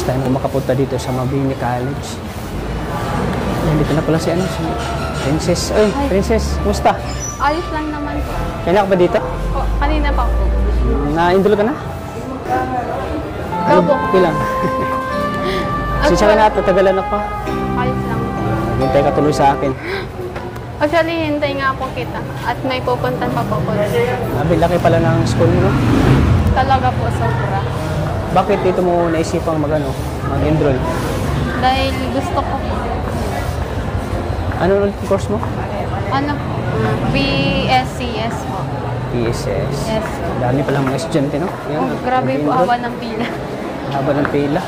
First time ko makapunta dito sa Mabini College. Nandito na pala si ano, si Princess. Ay, Princess, kumusta? Ayos lang naman po. Kailan ka ba dito? Kanina pa po. Na-indol ka na? Opo. Ilang? Sinsya ka na at natagalan ako. Ayos lang po. Hintay ka tuloy sa akin. Actually, hintay nga po kita. At may pupuntan pa po po. Nabi, laki pala ng school mo, no? Talaga po, sobra. Bakit dito mo naisipang mag-enroll? Dahil gusto ko po. Ano ulit yung course mo? Ano po? BSCS po. PSS. Yes. Dami palang mga estudyante, no? Yan, Oh, grabe po, mag-enroll. awa ng pila. Haba ng pila.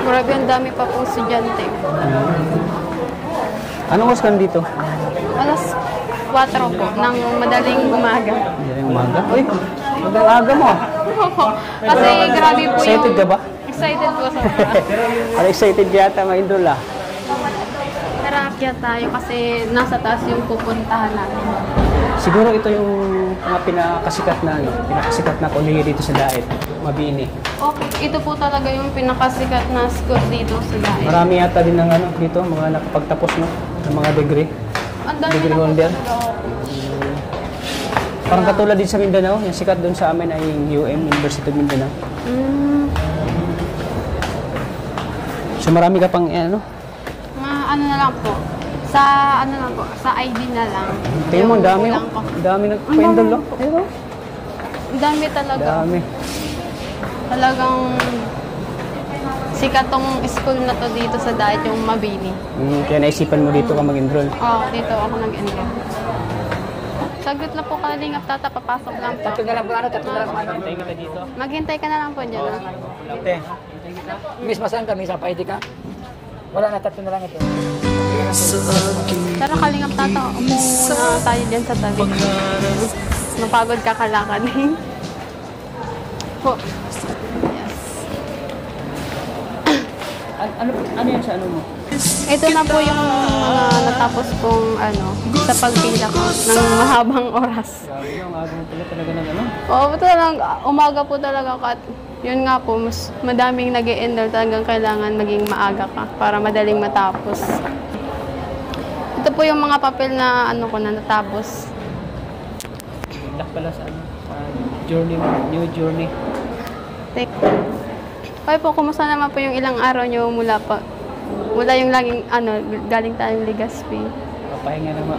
Grabe, ang dami pa po estudyante. Anong oras ka dito? Alas 4 po, ng madaling umaga. Madaling umaga? Uy, magandang aga mo. Kasi grabe po yung... Excited ka ba? Excited po sobra. Ano excited yata ma-enroll ah? Narakyat tayo kasi nasa taas yung pupuntahan natin. Siguro ito yung mga pinakasikat na kolehiyo dito sa Daet, Mabini. Okay, ito po talaga yung pinakasikat na school dito sa Daet. Marami yata din ng dito, mga nakapagtapos no, ng mga degree. Ang dami Degree na po holder. talaga, okay. Parang katulad din sa Mindanao, yung sikat doon sa amin ay yung University of Mindanao. So marami ka pang Ano na lang po. Sa ano lang po, sa ID na lang. tingnan mo, ang dami kulang oh. po. Ang dami nagpa-enroll no? Ayun, Ang dami talaga. dami. Talagang sikat tong school na to dito sa Daet, yung Mabini. Kaya naisipan mo dito ka mag-enroll. Oo, dito ako nag-enroll. Saglit lang po kalingap, tata, papasok lang po. Tatlo na lang po. Hintay kita dito. Maghintay ka na lang po dyan. Ate, Miss, masaan ka? Miss, pa-ID ka? Wala na, tatlo na lang ito. Tara kalingap, tata, upo muna tayo dyan sa tabi. Mapagod ka kalakad. Po. Yes. ano yan sa ano mo? Ito na po yung mga natapos kong sa pagpila ko ng mahabang oras. Grabe yung aga mo pala talaga ng ano? Oo, talagang umaga po talaga at yun nga po, mas madaming nag-e-enroll, talagang kailangan maging maaga ka para madaling matapos. Ito po yung mga papel na ko na natapos. Good luck pala sa sa journey mo, new journey. Kaya po, kumusta naman po yung ilang araw nyo mula yung laging galing tayong Legazpi? Papahinga naman,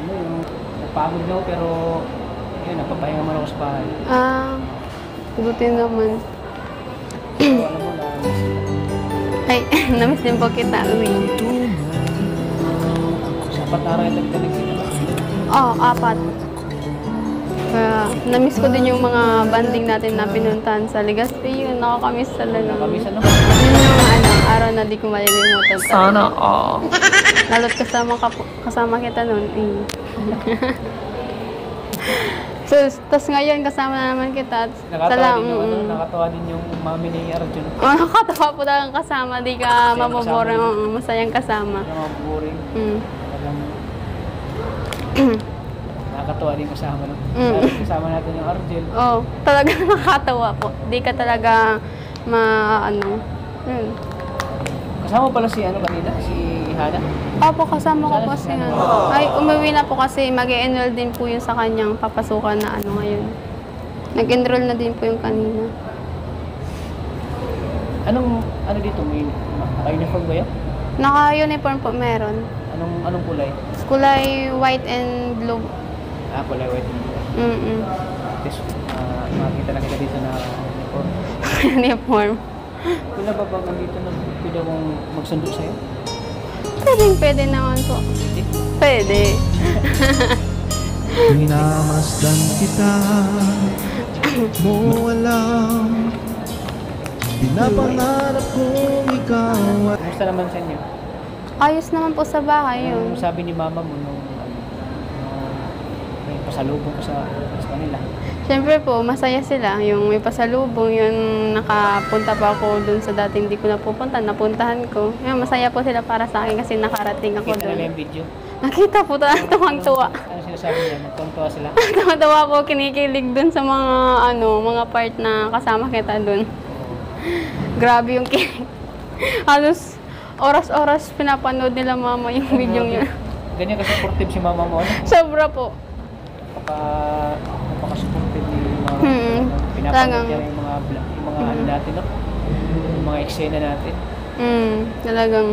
yung napagod na ako pero yun, napapahinga mo ako sa bahay. Buti naman. So, alam mo na, Ay, namiss din po kita, uwi. sapat na araw yung tagtanig sila. Oo, 4. Kaya, namiss ko din yung mga banding natin na pinuntahan sa Legazpi. Yun, nakakamiss talaga. Nakamiss ano? Yun yung araw na di ko malilimutan. Sana all. Lalo't kasama kita noon. So, tas ngayon kasama na naman kita. Nakatawa din yung mami ni Arjun. Nakakatawa po talagang kasama. Di ka mabobore. Masayang kasama. Yung mga boring. Nakakatawa din kasama no? Kasama natin yung Arjun. Oo, talaga nakakatawa po. Di ka talaga Kasama pala si kanina, si Hana. Opo, kasama ko po si Ay, umuwi na po kasi mag-e-enroll din po yun sa kanyang papasukan na ngayon. Nag-enroll na din po yung kanina. Ano dito? May naka-uniform ba yan? Naka-uniform po meron. Anong kulay? Kulay white and blue. Kulay white. This, makikita na kita dito na uniform. Uniform. Pwede ba nandito na pwede akong magsundo sa'yo? Pwede naman po. Pwede. Minamasdan kita, mo alam. Pinapangarap kong ikaw at Kumusta naman sa inyo? Ayos naman po sa bahay yun. Sabi ni mama mo nung pasalubong ko sa kanila. Siyempre po, masaya sila. Yung may pasalubong, yung nakapunta pa ako dun sa dating hindi ko napupunta, napuntahan ko. Yung masaya po sila para sa akin kasi nakarating ako Kita nila dun. yung video. Nakita po talaga, tuwang-tuwa. Ano sinasabi niya? Magtuwa sila. Tuwang-tuwa po, kinikilig dun sa mga, mga part na kasama kita dun. Grabe yung kilig. Halos oras-oras pinapanood nila mama yung video yun. Ganyan ka-supportive si mama mo, ano? Sobra po. Napaka-supportive ni mga pinapanood Talagang- niya yung mga ano natin, no? Yung mga eksena natin. Talagang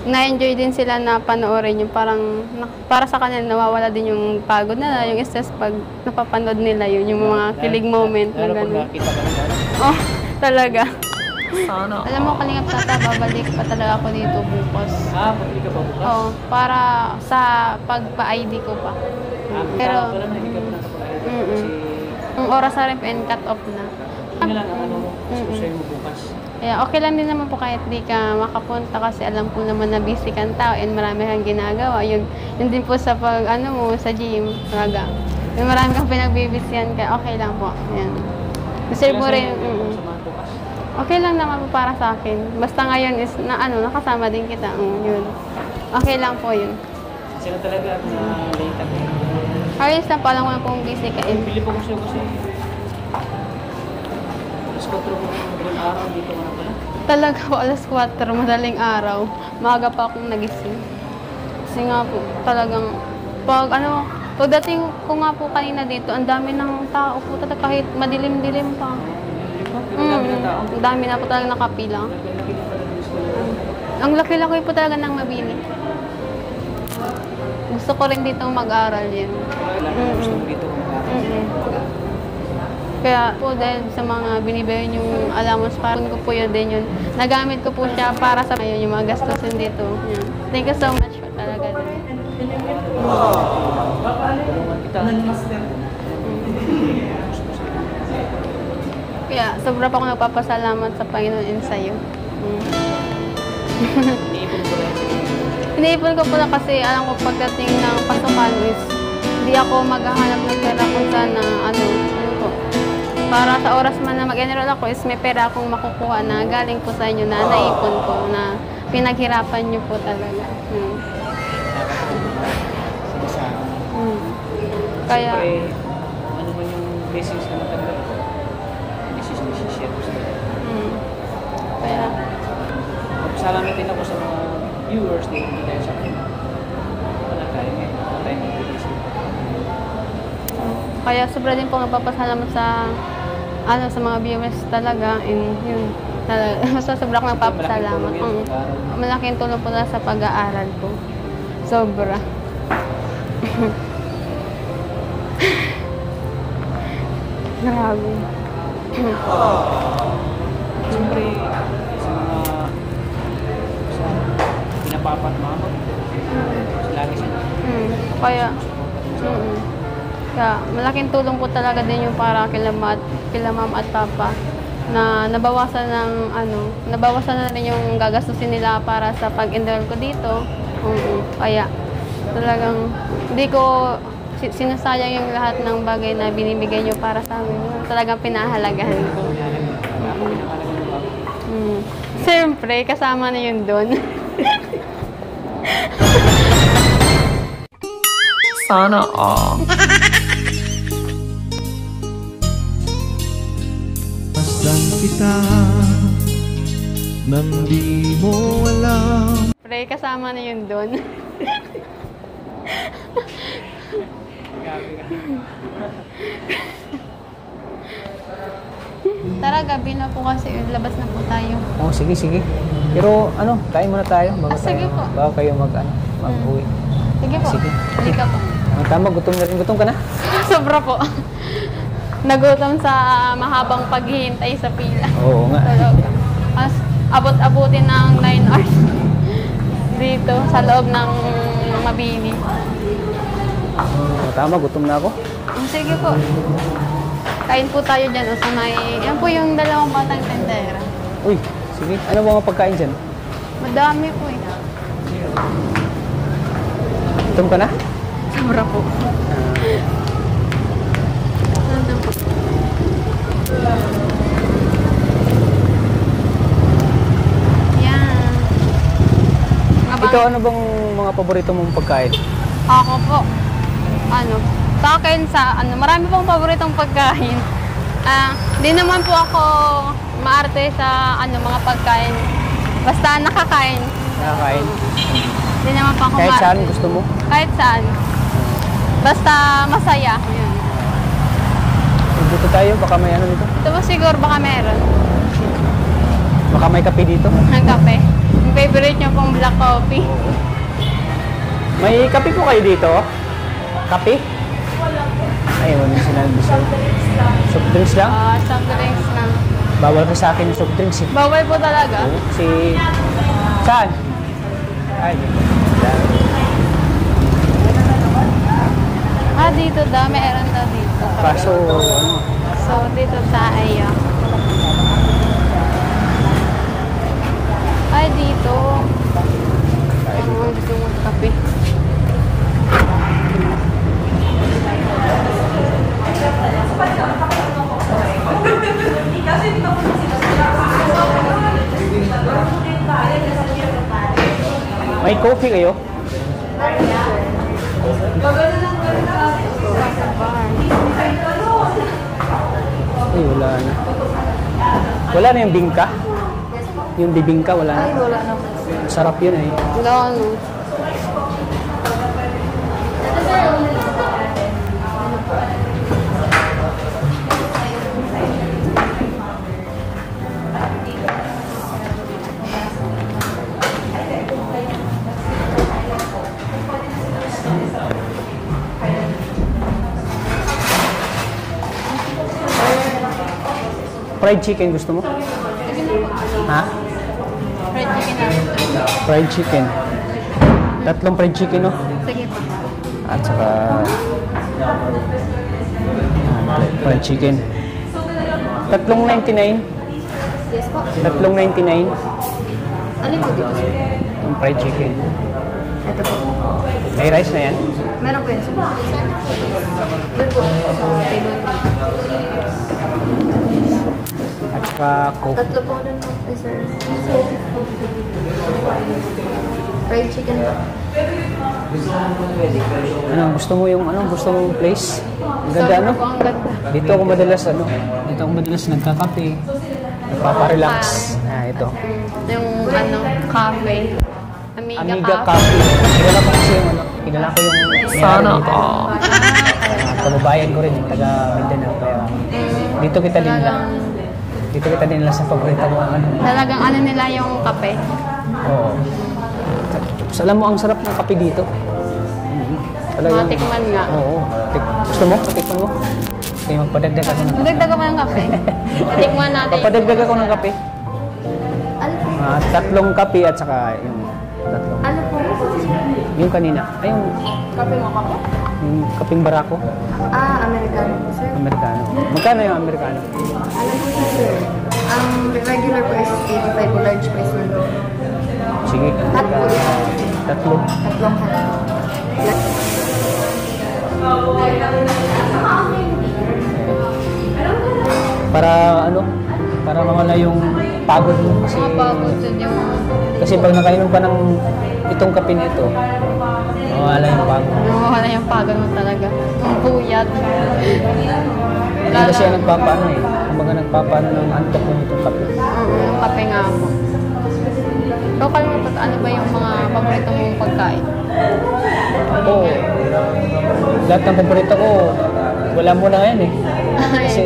na-enjoy din sila na panoorin yung parang para sa kanila nawawala din yung pagod nila, yung stress pag napapanood nila yun, yung mga kilig moment na Lalo pag gano'n. nakita ka nila. Oh, talaga. Sana. Alam mo, Kalingap Tata, babalik pa talaga ako dito bukas. Pabili ka pa bukas? Oo, para sa pagpa-ID ko pa. Pero, Pero hindi ka pa nakapag-ID Mm-mm. kasi ang oras na rin and cut off na. yun lang ang ano mo, susunod mo bukas. Kaya okay lang din naman po kahit di ka makapunta kasi alam ko naman na busy kang tao and marami kang ginagawa. Yun din po sa pag, sa gym, talaga. Yung marami kang pinagbibisyan kaya okay lang po. Yan. Deserve mo rin. Samahan bukas. Okay lang naman po para sa akin. Basta ngayon is nakasama din kita. Yun. Okay lang po yun. Sila talaga na late ako. Ayos lang po, alam ko na kung busy ka. Pili po ko siya kasi alas 4 po ng araw dito ka na pala. Talaga po, alas 4, madaling araw. Maaga pa akong nagising. Kasi nga po, talagang, pagdating ko nga po kanina dito, ang dami ng tao po, talaga kahit madilim-dilim pa. Ang dami ng tao. Ang dami na po talaga nakapila. Ang laki-laki po talaga ng Mabini. Gusto ko rin dito mag-aral yun. Gusto mo dito mag-aral. Kaya po dahil sa mga binibayan yung allowance, parang ko po yun din yun. Nagamit ko po siya para sa yung mga gastusin dito. Yan. Thank you so much po talaga din. Tulungan kita. Kaya sobra pa ako nagpapasalamat sa Panginoon and sa iyo. Iniipon ko rin. Iniipon ko po na kasi alam ko pagdating ng pasukan is hindi ako maghahanap ng pera kung saan na yun po. Para sa oras man na mag-enroll ako is may pera akong makukuha na galing po sa inyo na naipon ko na pinaghirapan niyo po talaga. Kaya, Siyempre, ano man yung blessings na natanggap ko, this is share ko sa inyo. kaya, Magpasalamat din ako sa mga viewers dito dahil sa akin. Wala tayo ngayon. Wala tayo nag-blessing. kaya sobra din po nagpapasalamat sa sa mga viewers talaga and yun talaga sobra akong nagpapasalamat. Malaking tulong po na sa pag-aaral ko. Sobra. Grabe. Siyempre, sa pinapapat mama, lagi siya. Kaya, kaya malaking tulong po talaga din yung para kila mama at papa na nabawasan na rin yung gagastusin nila para sa pag-enroll ko dito. Kaya talagang hindi ko sinasayang yung lahat ng bagay na binibigay nyo para sa amin. Talagang pinahalagahan ko. Siyempre, kasama na yun doon. Sana all. Masdan kita nang di mo alam. Pre, kasama na yun doon. Tara, gabi na po kasi labas na po tayo. Oh, sige, sige. Pero kain muna tayo bago sige tayo. po. Bago kayo mag-uwi. Sige po. Sige. Halika po. Tama, gutom na rin. Gutom ka na? Sobra po. Nagutom sa mahabang paghihintay sa pila. Oo nga. Talaga. Mas abot-abutin ng 9 hours dito sa loob ng Mabini. Tama, gutom na ako. Sige po. Kain po tayo dyan. O sa may... Yan po yung dalawang batang tendera. Uy, sige. Ano mga pagkain dyan? Madami po eh. Gutom ka na? Sobra po. Ano po? Yan. Ikaw, ano bang mga paborito mong pagkain? Ako po, sa akin marami pong paboritong pagkain. Di naman po ako maarte sa mga pagkain. Basta nakakain. Nakakain? Di naman po ako Kahit maarte. saan gusto mo? Kahit saan. Basta masaya. Yun. Dito tayo, baka may ano dito. Ito po siguro baka meron. Baka may kape dito. Ang kape. Yung favorite niyo pong black coffee. May kape po kayo dito? Kape? Ay, wala na sinabi sa'yo. Soft drinks lang? Soft drinks na. Bawal ka sa akin yung soft drinks eh. Bawal po talaga. Oo, saan? Ay, Dito daw. Meron daw dito. kaso, ano? So, dito tayo. Ay, dito. Dito magkape. May coffee kayo? Ay, wala na. Wala na yung bingka? Yung bibingka, wala na. Wala na. Sarap yun eh. Wala na. Fried chicken gusto mo? Ha? Fried chicken na. Fried chicken. Tatlong fried chicken, no? Sige pa. At saka fried chicken. Tatlong 99. Yes po. Tatlong 99. Alin po dito? Yung fried chicken. Ito po. May rice na yan? Meron po yan. Doon po. Sa table. At saka coke. Tatlo po doon po, sir. Fried chicken po. Ano, gusto mo yung gusto mong place? Ang ganda, ano? Po, ang ganda. Dito ako madalas nagkakape. Nagpaparelax. Ito. Yung cafe. Amiga Coffee. Kilala ko kasi yung kilala ko yung Sana all. kababayan ko rin, taga Mindanao. Kaya dito kita dinala sa paborito mo. Talagang nila yung kape. Oo. So, alam mo, ang sarap ng kape dito. Matikman nga. Oo. Gusto mo? Patikman mo? Kaya magpadagdag ako ng kape. Magdagdag pa ng kape. Tikman natin. Papadagdag ako ng kape. Ano po? Tatlong kape at saka yung tatlong. Ano po? Yung kanina. Ay, yung Kape mo kape? yung kaping barako. Americano po, sir. Amerikano. Magkano yung Amerikano? Ano po, sir? Ang regular price is 85 po, large price na. Sige. Tatlo. Tatlo. Tatlong kape. Para para mawala yung pagod mo kasi Pagod dun yung... kasi pag nakainom ka ng itong kape nito, mawala yung pagod. Wala yung pagod mo talaga. Yung buyat. Hindi kasi yan nagpapaano eh. Kumbaga nagpapaano ng antok mo itong kape. Yung kape nga po. Pero kalma ano ba yung mga paborito mong pagkain? Ako, lahat ng paborito ko, wala mo na ngayon eh.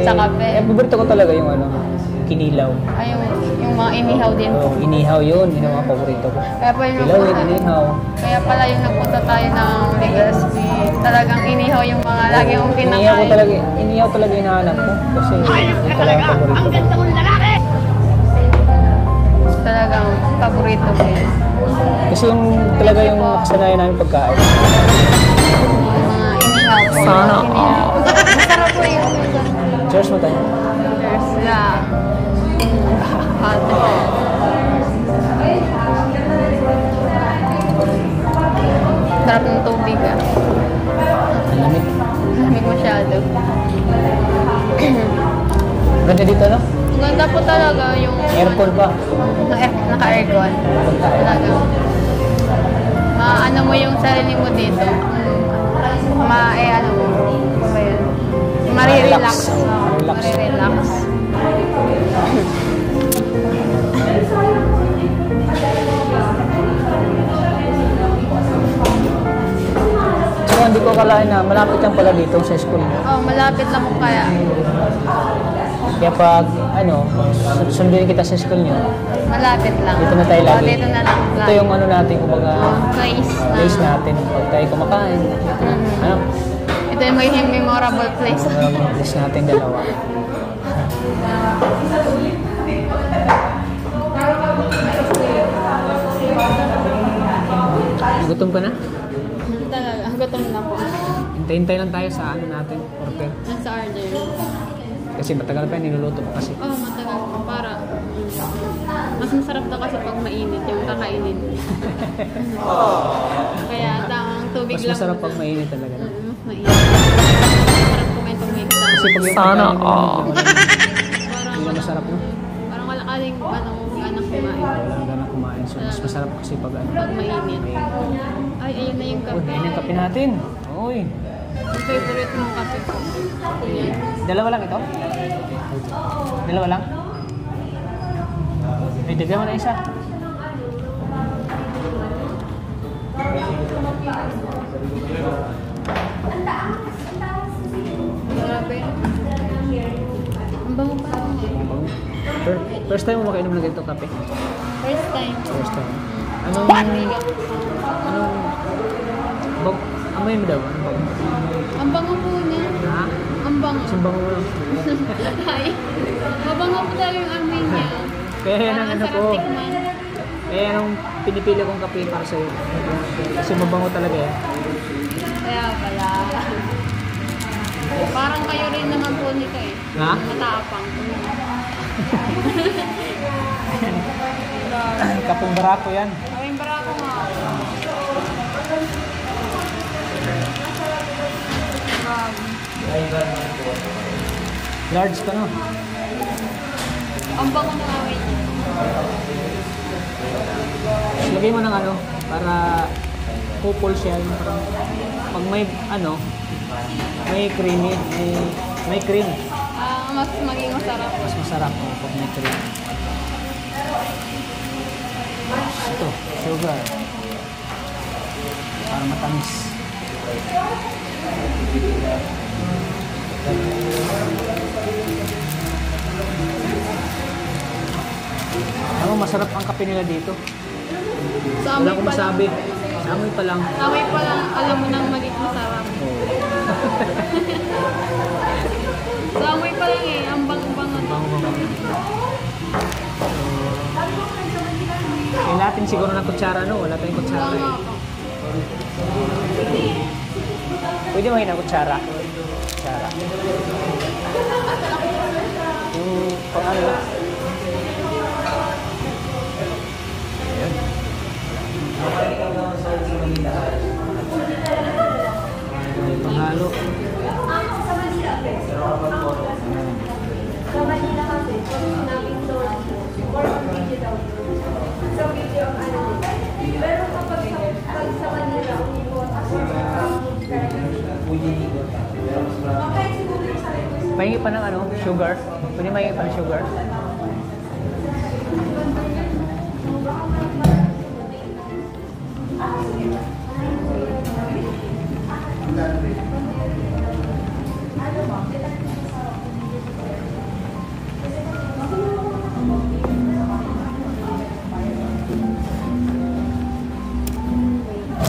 Sa kape. Paborito ko talaga yung kinilaw. Ay, yung mga inihaw din po. Inihaw yun ang mga paborito ko. Kaya pa yung Kilaw yun, inihaw. Kaya pala yung nagpunta tayo ng Legazpi, talagang inihaw yung mga lagi yung Inihaw ko kinakain. talaga, inihaw talaga hinahanap ko. Kasi yun talaga ang paborito ko. Talagang paborito ko yun. Kasi yung talaga yung kasanayan namin pagkain. Yung mga inihaw po. Sana Inihaw. Masarap po yung Cheers mo tayo. there's hot. Sarap ng tubig ah. Ang lamig. Lamig masyado. Ganda Ganda dito, no? Ganda po talaga yung... Aircon pa. Naka-aircon. Talaga. Ano mo yung sarili mo dito. Ano mo. Ano ba yun? Marirelax. Marirelax. Tsaka hindi ko akalain na malapit lang pala dito sa school. Oh, malapit lang po kaya. Kaya pag, sunduin kita sa school nyo, Malapit lang. dito na tayo lagi. Dito na lang. Ito yung ano natin, kumbaga, place na. natin. Pag tayo kumakain, ano, Ito yung magiging memorable place. place natin dalawa. Gutom ka na? Talaga, gutom na po. Hintay-hintay lang tayo sa ano natin, order. Nasa order. Kasi matagal pa, niluluto pa kasi. Oh, matagal po. Para, mas masarap daw kasi pag mainit yung kakainin. Kaya tamang tubig Mas lang. masarap pag mainit talaga. No? Mas mainit. Masarap kumain pag may kasama. Kasi pag yung Sana pagkain mo, all. Parang, hindi na masarap, no? parang wala kaling anak kumain. Walang ganang kumain. So, mas masarap kasi pag ano. Pag mainit. Ay, ayun na yung Uy, kape. ayun yung kape natin. Uy. Yung favorite mong kape po. Yan. Dalawa lang ito? Dalawa lang? Ay, dagyan mo na isa. Grabe. Ang bango pa. First time mo makainom ng ganito kape? First time. First time. Anong amoy mo daw? Anong bango? Ang bango po niya. Ha? Ang bango. Isang bango mo lang. Ay, mabango po talaga yung amoy niya. Kaya yan ang Parang ano sarap ko. tikman. Kaya yan ang pinipili kong kape para sa'yo. Kasi mabango talaga yan. Kaya pala. Parang kayo rin naman po nito eh. Ha? Matapang. Kapong barako yan. Ay, barako nga. Large ka no? Ang bango ng away niya. Lagay mo ng ano, para couple siya. Yung parang, pag may ano, may creamy, may cream. Mas maging masarap. Mas masarap oh, pag may cream. Ito, sugar. Para matamis. Ano, masarap ang kape nila dito. Sa Wala amoy akong pa lang. masabi. Sa amoy pa lang. Amoy pa lang, alam mo nang maging masarap. Sa amoy pa lang eh, ang bango-bango. Kaya natin siguro ng kutsara, no? Wala tayong kutsara. Bango Eh. ako. Pwede mo ng kutsara. Kutsara. Yung pang ano lang. Ayan. May panghalo. Pahingi pa ng ano, sugar. Pwede mahingi pa ng sugar.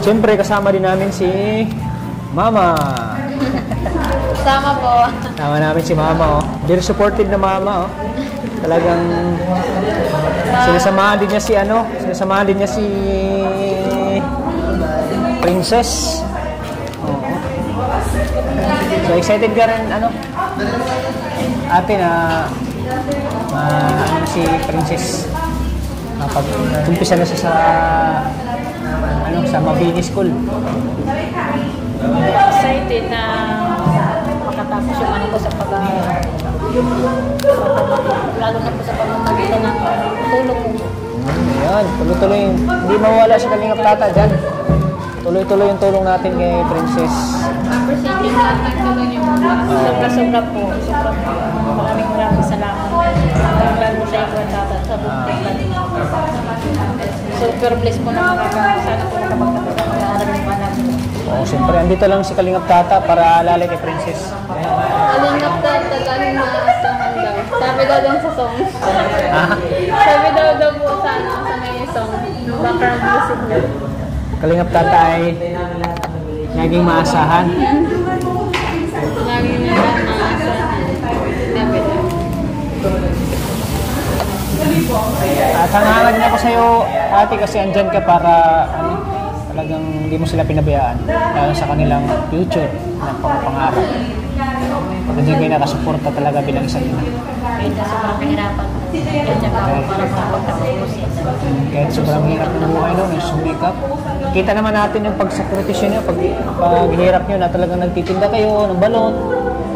Siyempre, kasama din namin si Mama. Sama po. Kasama namin si Mama, oh. Very supportive na Mama, oh. Talagang sinasamahan din niya si ano, sinasamahan din niya si Princess. Oh. So excited ka rin, ano? Ate na ano si Princess. Kapag umpisa na siya sa ano, sa Mabini School. Excited na makatapos yung ano ko sa pag-aaral. Lalo na po sa pamamagitan ng tulong po. Ayan, tuloy-tuloy. Hindi mawala si Kalingap Tata dyan. Tuloy-tuloy yung tulong natin kay Princess. Appreciate yung lahat ng tulong niyo. Sobra-sobra po. Sobra po. Maraming salamat. Lalo sa iyo, Tata, sa buong natin. Super blessed po na sana po nakapagpapagod ng maraming panahon. Oo, siyempre, andito lang si Kalingap Tata para alala kay Princess. Kalingap Tata, galing maasahan daw. Sabi daw dun sa song. Ah, Sabi daw po sa may song. Background music niya. Kalingap Tata ay naging maasahan. Lagi niya lang maasahan. Sabi daw. At hangalan niya ko sa'yo, ate, kasi andyan ka para talagang hindi mo sila pinabayaan. Lalo sa kanilang future na pangarap. Nandiyan kayo nakasuporta talaga bilang isang ina. Kahit na sobrang kahirapan po. Kahit na ako para sa pagtapos. Kahit sobrang hirap ng buhay nyo, yung sumikap. Kita naman natin yung pagsakripisyo nyo, paghihirap nyo na talagang nagtitinda kayo ng balon,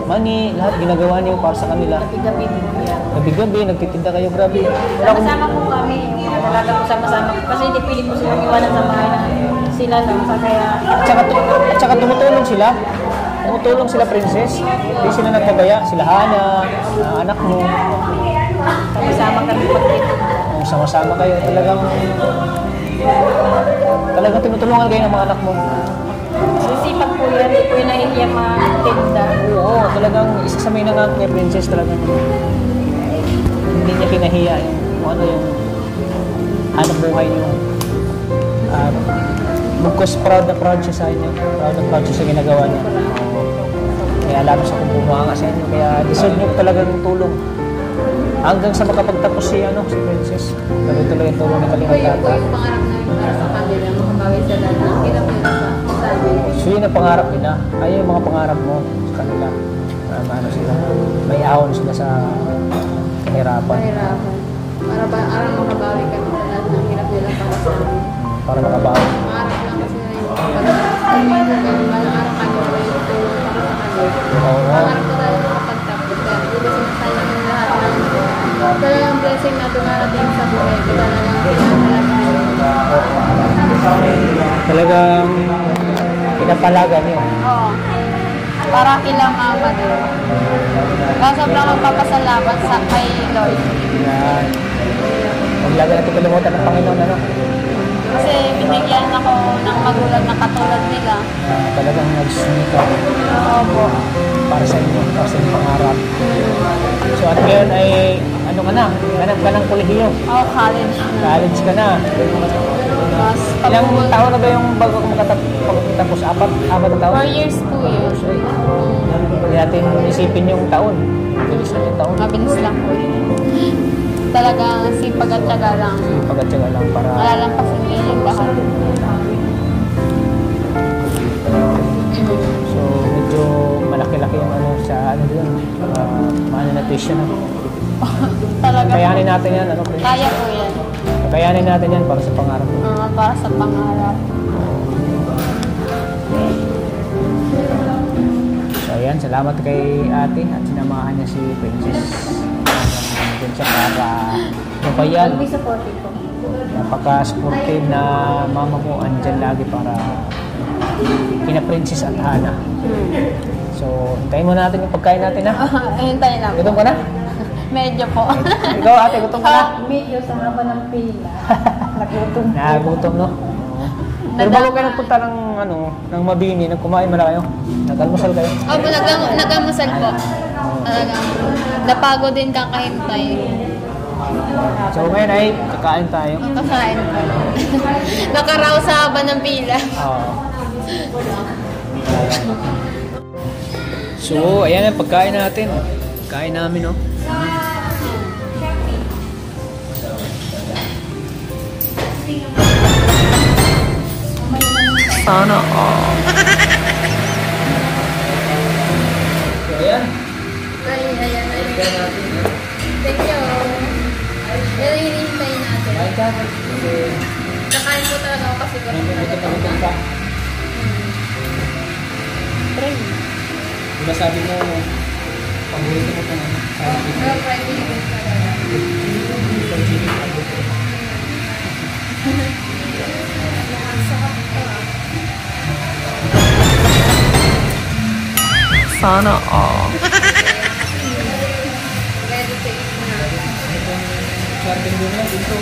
money, lahat ginagawa niyo para sa kanila. Gabi-gabi po yan. Gabi-gabi, nagtitinda kayo, grabe. Sama po kami, yung mga dalaga po sama-sama. Kasi hindi pili po silang iwanan sa bahay na sila lang. Kaya At saka tumutulong sila. Tumutulong sila, Princess. Hindi sila nagpabaya. Sila Hana, anak mo. sama-sama kami pag-trip. Sama-sama kayo. Talagang tinutulungan kayo ng mga anak mo. Sisipag po yan, hindi po yung nahihiya matinda. Oo, talagang isa sa may nangat niya, Princess, talagang hindi niya kinahiya yung hanap buhay niyo. Bugkos proud siya sa inyo. Proud na proud siya sa ginagawa niya. Kaya alam sa kung bumanga sa inyo. Kaya deserve niyo talagang tulong. Hanggang sa makapagtapos si Princess. Tuloy-tuloy ang tulong ni Kalingap Kuya po Tata. yung pangarap namin para sa kanila. Makabawi sila na hirap nila sa sabi. So yun ang pangarap nila. Ay yung mga pangarap mo sa kanila. Sila. May ahon sila sa kahirapan. Kahirapan. Para makabawi kami sa lahat ng hirap nila para sa amin. Para makabawi. Pangarap lang kasi na yung pag-tumino kami. Malang araw kami yung tulong para sa kanila. Oo. Pangarap ko talaga makapagtapos. Kaya hindi ba sinasayang yung lahat ng talagang blessing na dumarating sa buhay ko. Talagang Talagang pinapalagan niyo. Oo. Para kila mama din. Kaya sobrang magpapasalamat sa kay Lord. Yan. Huwag lagi natin kalimutan ng Panginoon, Kasi binigyan ako ng magulang na katulad nila. Talagang nagsumika Opo. para sa inyo, para sa inyong pangarap. So at ngayon ay, ganap ka ng kolehiyo. College na. College ka na. Mas Ilang taon na ba yung bago ka makatapos? Apat na taon? 4 years po yun. Hindi natin isipin yung taon. Bilis na yung taon. Mabilis lang po yun. Talagang sipag at tiyaga lang. Pagkatsaga lang para... Malalampasin niya yung lahat. So medyo malaki-laki yung sa doon. Maano na tuition. Talaga. Kayanin natin yan, Princess? Kaya po yan. Kayanin natin yan para sa pangarap mo. Para sa pangarap. So ayan, salamat kay ate at sinamahan niya si Princess. Doon siya para mabayan. Be supportive po. Napaka-supportive na mama mo andyan lagi para kina Princess at Hana. So, hintayin mo natin yung pagkain natin, ha? Hintayin lang. Gutom ka na? Medyo po. Ikaw, ate, gutom ka na? Medyo sa haba ng pila. Nagutom. Nagutom, no? Pero bago kayo nagpunta ng Mabini, nagkumain mo na kayo? Nag-almusal kayo? Opo, nag-amusal po. Talagang napagod din kakahintay. So, ngayon ay kakain tayo. Kakain po. Nakaraw sa haba ng pila. Oo. So, ayan ang pagkain natin. Pagkain namin, no? Sana all. So, ayan. Ayan. Thank you. Yan ang hinihintay natin. Kain ka. Kasi, Kakain po talaga ako kasi gutom ka. Try. Diba sabi mo, Paborito ko itong fried chicken. Pero fried chicken talaga. Fried chicken, paborito ko. Sana all. Ready to eat na. Itong sardin doon na, dito.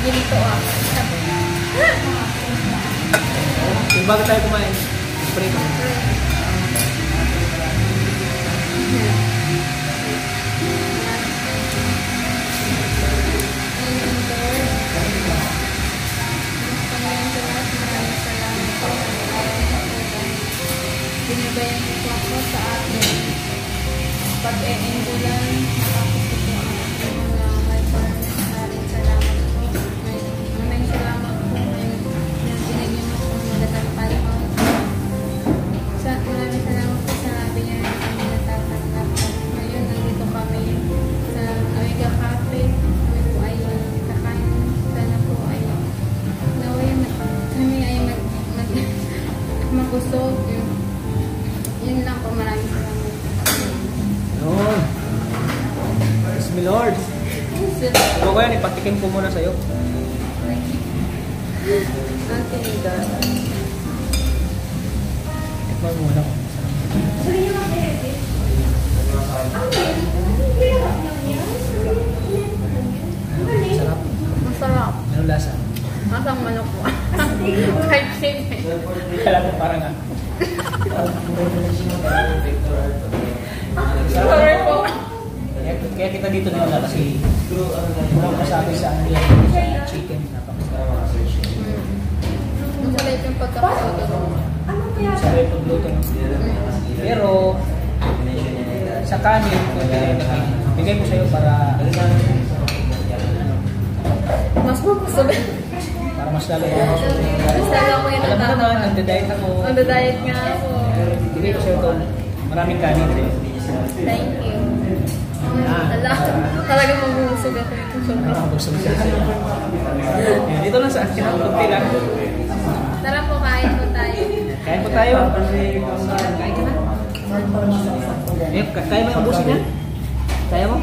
Ginito ah. Kung bago tayo kumain, spray ko. Binibayan niyo po ako sa akin. Pag-e-endulan, tapos ko po ang aking mga maraming salamat po. Maraming salamat po. Yung binigyan mo po magandang panahon. Maraming salamat po sa binigyan niyo kami natatanggap. Ngayon, nandito kami sa Amiga Cafe. Kami po ay kakain. Sana po ay naway kami ay magusog. Yun lang po, maraming salamat. Yun. Praise me Lord. Ikaw ko yan, ipatikin ko muna sa'yo. Okay, God. Tikman mo muna ko. Sarap. Masarap. Anong lasa? Masang manok po. Fried chicken. Kala mo parang nga. Sorry po. Kaya kita dito nila kasi walang masabi sa ano yan, sa chicken. Napakasarap. Masarap yung pagkakaluto. Masarap yung pagluto. Pero sa kanin, bigay ko sa'yo para Mas mapusog. para mas lalo ako masusok. Mas lalo ako yung Alam mo naman, natatawa. nagda-diet ako. Nagda-diet nga ako. Bigay ko sa'yo ito. Maraming kanin. Thank you. Ala, talagang mabusog ako ito. Sobrang. Nakakabusog siya. Yan, dito lang sa akin ang konti lang. Tara po, kain po tayo. Kain po tayo. Kain ka na. Kaya mo yung ubusin yan? Kaya mo?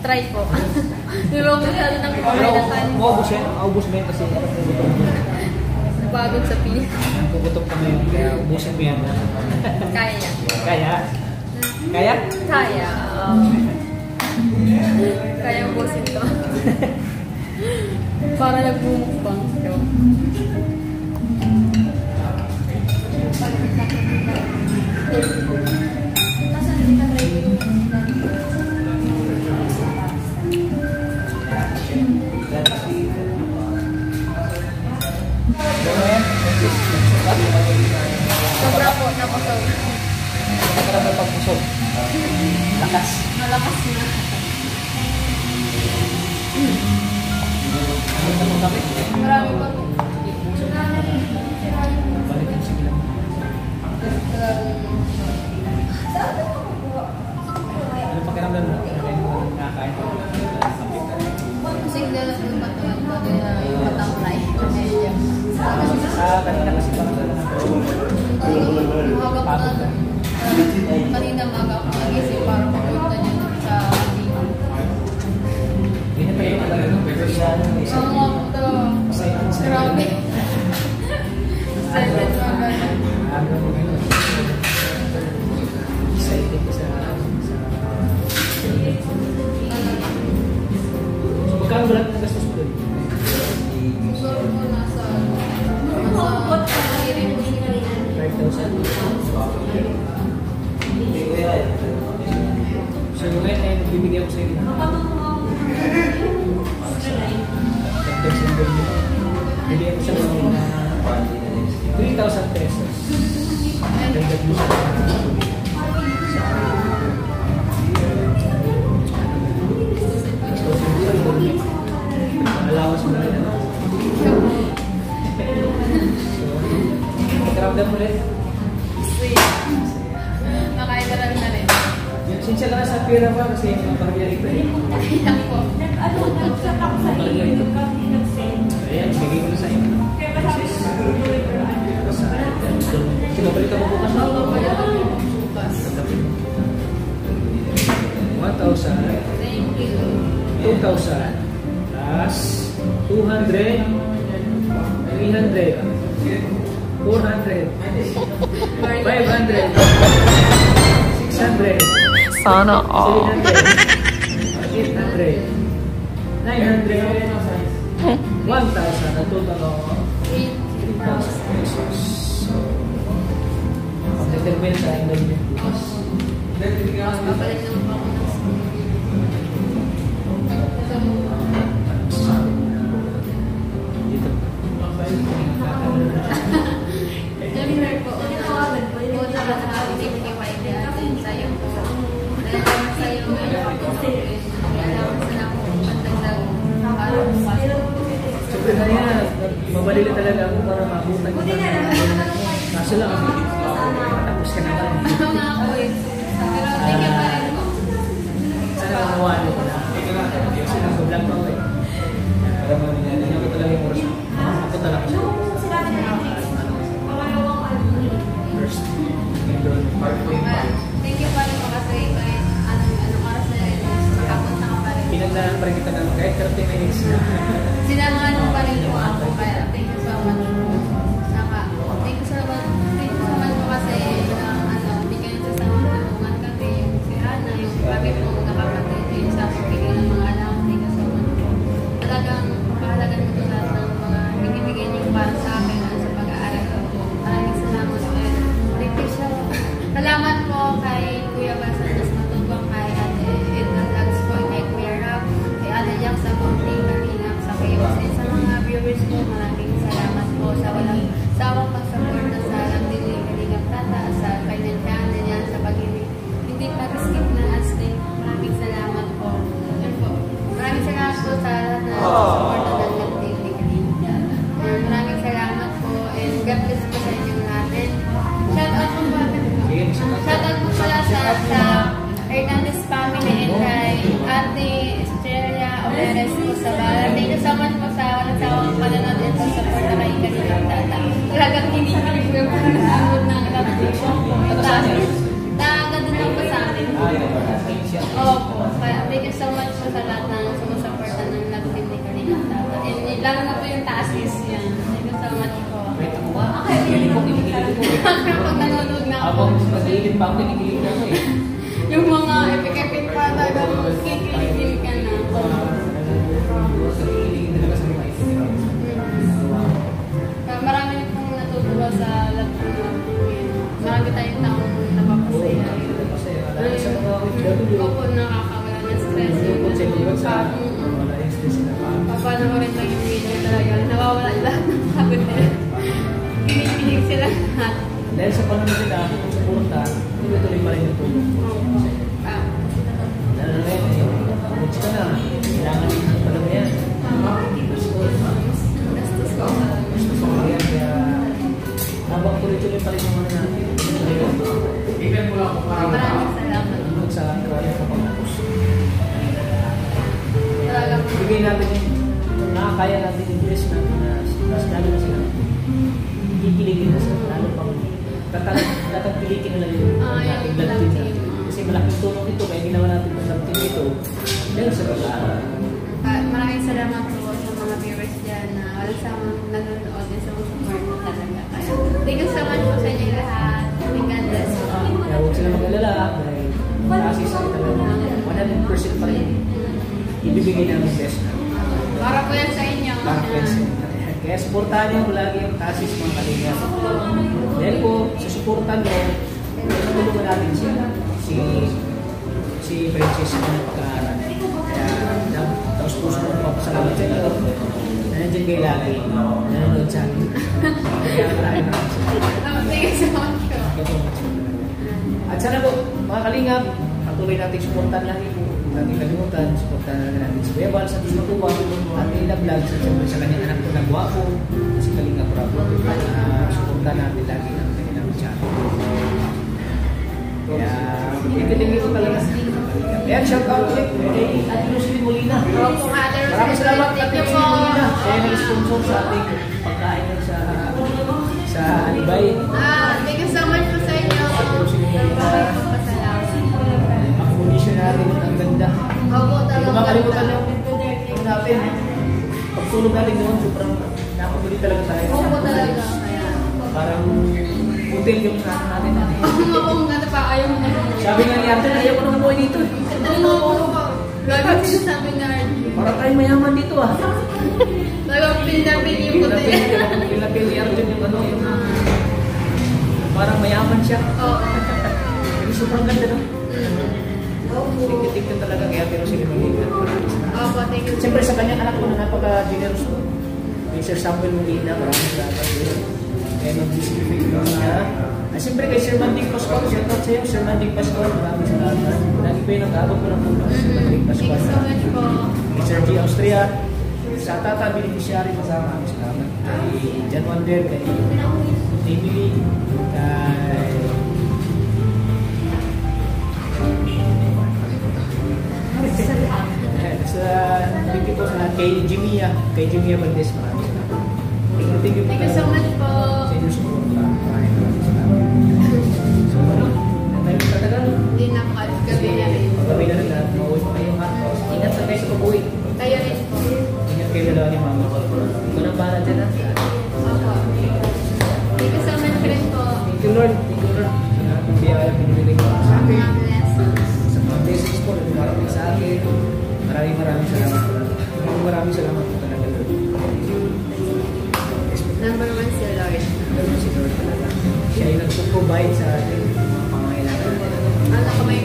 Try po. Hindi mo masyado nang kumain na kanin. Ubusin. Ubusin mo yan kasi Napagod sa pilis. gugutom ka ngayon. Kaya ubusin mo yan. Kaya. Kaya? Kaya? Kaya. Kaya ubusin to. Para nagbumukbang. Sobra po, napasog. Masarap ang pagpusog. Lakas. Malakas na. Ano mo kami? Marami pa po. Balikan sila. Ano pakiramdam mo? Nakakain ko. Kasi dalas ng patawan ko kaya yung matangkay. Kanina kasi parang Umaga po na. Kanina maga ako nagising para pupunta niya sa dito. hindi na tayo talaga nung yan. Oo nga po ito. Grabe. Excited pa agad. Excited ka sa... So, magkano lahat ng gastos mo doon? Siguro po nasa 5,000? So, yung ngayon ay nagbibigay ako sa inyo. 5,000 doon. Bibigyan ko siya ng 3,000 pesos. Dagdag mo siya. Allowance mo rin. Pagkaramdam mo rin. sweet. Nakain ka lang na rin. Sinsya ka na sa pera ba kasi yung mga pamilya rito eh. Kaya po. Pamilya rito. Ayan, bigay ko na sa inyo. Sinabalik ka mo bukas. Oo, pwede po bukas. 2,000 plus 200, 300, 400, 500, 600, Sana all. 700, 800, 900, 1,000. Ang total of 3,000 pesos. So, pag-determine sa enrollment bukas. Papalit naman po ako ng school. Dito. Siyempre po, tinawagan po. Yung mga nakakabigay kay Whitey natin sa'yo po. Nalaman sa'yo ngayon kasi nalaman sa na po pagdagdag para pumasok. Siyempre na yan, mabalili talaga ako para mabutan ko na. Kaso lang, tapos ka naman. Ano nga po eh. Pero thank you pa rin po. Sana mawali ko na. Kasi nag-vlog pa ako eh. Alam mo, hindi ko talaga yung oras. Ako talaga siya. First, Thank you pa rin po kasi kahit anong oras na rin, makapunta ka pa rin. pinagdaan pa rin kita ng kahit 30 minutes na. Sinamahan mo pa rin po ako kaya thank you so much po. Saka, thank you so much po kasi hindi kayo sasama kami si Ana, yung kami po nakapatid yung sa pagbigay ng mga alam. Thank you so much po. Talagang pahalagan mo ito lahat ng mga binibigay niyo para sa akin at sa pag-aaral ko po. Maraming salamat po. Thank you so much. Salamat po kay Kuya Basanas Matubang, kay Ate Edna Vlogs po, kay Kuya Rap, kay Ate Jack sa Konting Kalinap, sa kayo kasi sa mga viewers po, maraming salamat po sa walang sawang pagsuporta sa Lagdili Kalinap Tata, sa kanyang channel niya, sa pag-ibig. Hindi pa-skip na ads din. Maraming salamat po. Yun po. Maraming salamat po sa lahat na suporta ng Lagdili Kalinap Tata. Maraming salamat po and God bless po sa inyong natin. Shout out po po. Shoutout po pala sa Hernandez family and kay Ate Estrella Omeres po sa Bala. Thank you so much po sa walang sawang pananood at sa support na kayo Kalinang Tata. Talagang hinihilig ko yung pananood ng Lagdili. Taga doon lang po sa amin. Opo. Thank you so much po sa lahat ng sumusuporta ng Lagdili Kalinang Tata. And lalo na po yung taas is yan. Thank you so much po. Pag nanonood na ako. Habang mag-iilip pa ako, kinikilig na ako eh. Yung mga epic-epic pa talagang kikiligin ka na. Kikiligin talaga sa mga ito. Marami na pong natutuwa sa Laguna. Marami tayong taong napapasaya. Sa mga OFW, Opo, nakakawala ng stress. wala yung stress na pa. Papanoorin lang yung video talaga. Nawawala lahat ng pagod nila. Kinikilig sila lahat. Dahil sa panahon nila, kung suporta, tuloy-tuloy pa rin yung tulong. Lalo na ngayon, coach ka na. Kailangan din ng pala mo yan. Gastos ko. Gusto ko yan, kaya habang tuloy-tuloy pa rin yung mga natin. Maraming salamat. Hanggang sa kaya kapag-tapos. Talagang Bigay natin yung nakakaya natin yung bless natin na mas lalo na sila. Kikiligin na sila, lalo pang tatagpilikin na lang yung ating love team natin. Kasi malaking tulong ito, kaya ginawa natin yung love team ito dahil sa pag-aaral. maraming salamat po sa mga viewers dyan na walang samang nanonood din sa mga support mo talaga. Kaya, thank you so much po sa inyo lahat. May God bless you. Kaya huwag sila mag-alala dahil kasi sa talaga 100% pa rin ibibigay namin best na. Para po yan sa inyo. Para po yan sa inyo. Kaya supportahan niyo lagi ang tasis mga kalinga. Dahil po, sa supportan mo, tulungan natin siya. Si Princess na pag-aaral. Kaya, tapos puso ko papasalamat sa inyo. Nandiyan kayo lagi. Nanonood sa akin. Kaya maraming Thank you so much po. At sana po, mga kalingap, patuloy natin supportan lagi po. Natin kalimutan, supportan natin si Bebal, sa Tismatubang, at Ila Vlogs, at siyempre sa kanyang anak ko na guwapo, si Kalingap Bravo. Supportan natin lagi ang kanilang channel. Kaya, ikitingin ko talaga sa Kalingap. Kaya, shout out ulit kay Ate Rosalie Molina. Maraming salamat Ate Rosalie Molina. Kaya nag-sponsor sa ating pagkain sa Alibay. Thank you so much po sa inyo. Ate Rosalie Molina. Ang kondisyon natin, ang ganda. Opo, Hindi ko makalimutan yung natin. Pag tulog natin doon, sobrang nakapagod talaga tayo. Opo talaga. Kaya. Parang hotel yung ano natin. Oo, nga pa, ayaw mo na. Sabi nga ni Arthur, ayaw ko nang umuwi dito. Ano po? Lagi sinasabi na Parang tayo mayaman dito ah. talagang pinapin yung puti. Pinapil ni Arthur yung ano, yung parang mayaman siya. Oo. Pero sobrang ganda no? Tingnan talaga kaya pero sila mag-iingat. Opo, thank you. Siyempre sa kanyang anak ko na napaka-generous mo. Kay Sir Samuel Molina, maraming salamat din. Kaya mag-disipin niya. Siyempre kay Sir Mandig Pascual, shout out sa iyo, Sir Mandig Pascual, maraming salamat. Lagi pa yung nag-abot ko ng tulong, Sir Mandig Thank Pascual. you so much po. Kay Sir G. Austria, sa Tata Beneficiary, maraming salamat. Kay John Wander, kay Emily, kay thank you po sa kay Jimia Valdez, maraming salamat. Thank you Thank you so much po. sa inyong support. Maraming salamat. So, ano? Tayo tatagal. Hindi na po, gabi na rin. Pagkabay na rin lahat. Mauwi pa kayo ha. Ingat sa kayo sa pag-uwi. Kayo rin po. Ingat kayo dalawa ni Mama. Ikaw nang bahala dyan ha. Opo. Thank you so much rin po. Thank you Lord. Thank you Lord. Sa lahat ng biyaya pinili ko sa akin. Mga blessings. Sa mga blessings po na dumarating sa akin. Maraming salamat po. Maraming salamat po talaga Lord. Number 1 si Lord. Lord si Lord talaga. Siya yung nagpo-provide sa ating mga pangangailangan. Ano kung may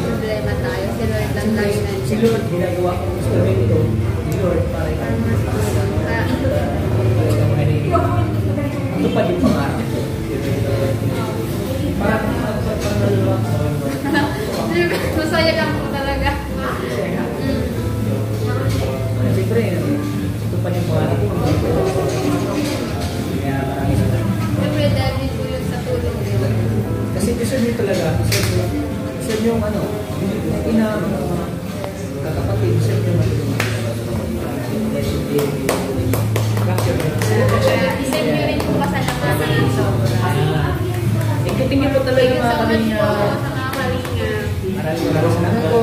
problema tayo, si Lord lang tayo na Si Lord, ginagawa ko ang instrumento ni Lord para ito pa din pangarap ko. Parang naluluwa sa Lord. Masaya lang po talaga. Siyempre, ito pa din pangarap ko. Kaya maraming salamat. Siyempre, dahil din po yun sa tulong niyo. Kasi deserve nyo talaga. Deserve yung ano, yung ina, mga kakapatid, deserve nyo matulungan. Isip niyo rin po pasalamatan ng sobra. Tingin po talaga Thank you mga so much kalinga. po sa mga kalinga. Maraming salamat po.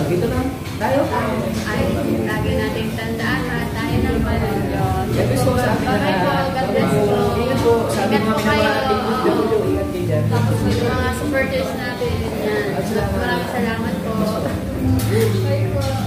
Dito na tayo. Ay, lagi nating tandaan na tayo ng Diyos. God bless po sa ating Bye po, lahat. God bless po. Ingat po sa ating Ingat po mga kayo. pinamahal. Ingat kayo dyan. Tapos yung mga supporters natin. Yan. Maraming salamat po. Bye po.